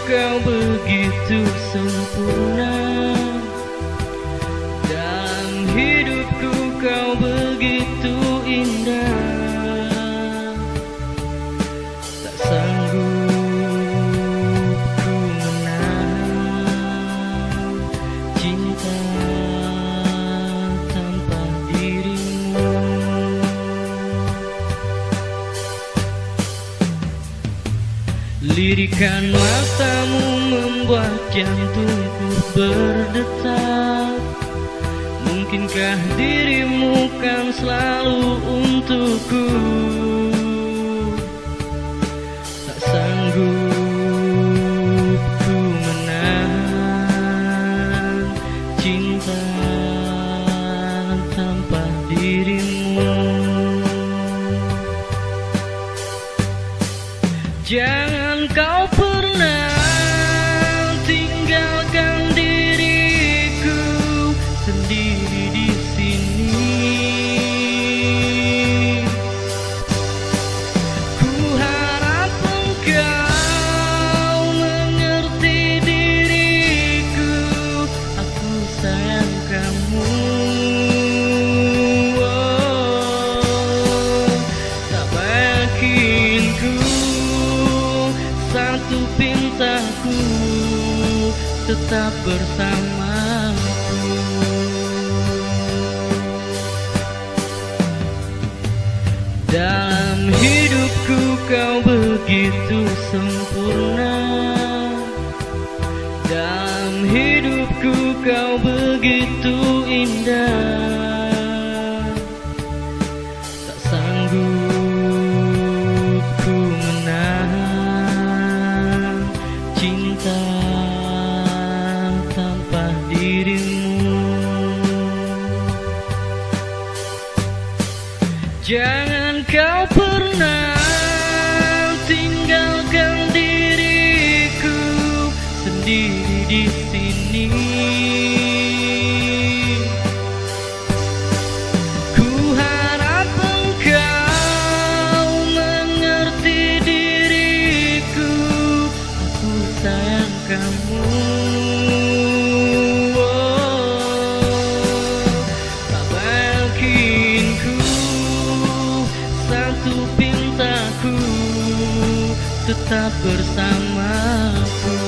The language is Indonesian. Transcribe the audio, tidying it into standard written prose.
kau begitu sempurna. Dalam hidupku kau begitu indah. Tak sanggup ku menahan cinta tanpa dirimu. Lirikan matamu membuat jantungku berdetak. Mungkinkah dirimu kan selalu untukku? Tak sanggup ku menahan cinta tanpa dirimu. Jangan kau pernah tinggalkan diriku sendiri di sini. Ku harap engkau mengerti diriku. Aku sayang kamu. Tak yakin ku satu pintaku tetap bersamaku. Dalam hidupku kau begitu sempurna. Dalam hidupku kau begitu indah. Tak sanggup ku menahan cinta tanpa dirimu. Jangan kau pernah tinggalkan diriku sendiri di sini. Ku harap engkau mengerti diriku. Aku sayang kamu. Tak yakin ku satu pintaku tetap bersamaku.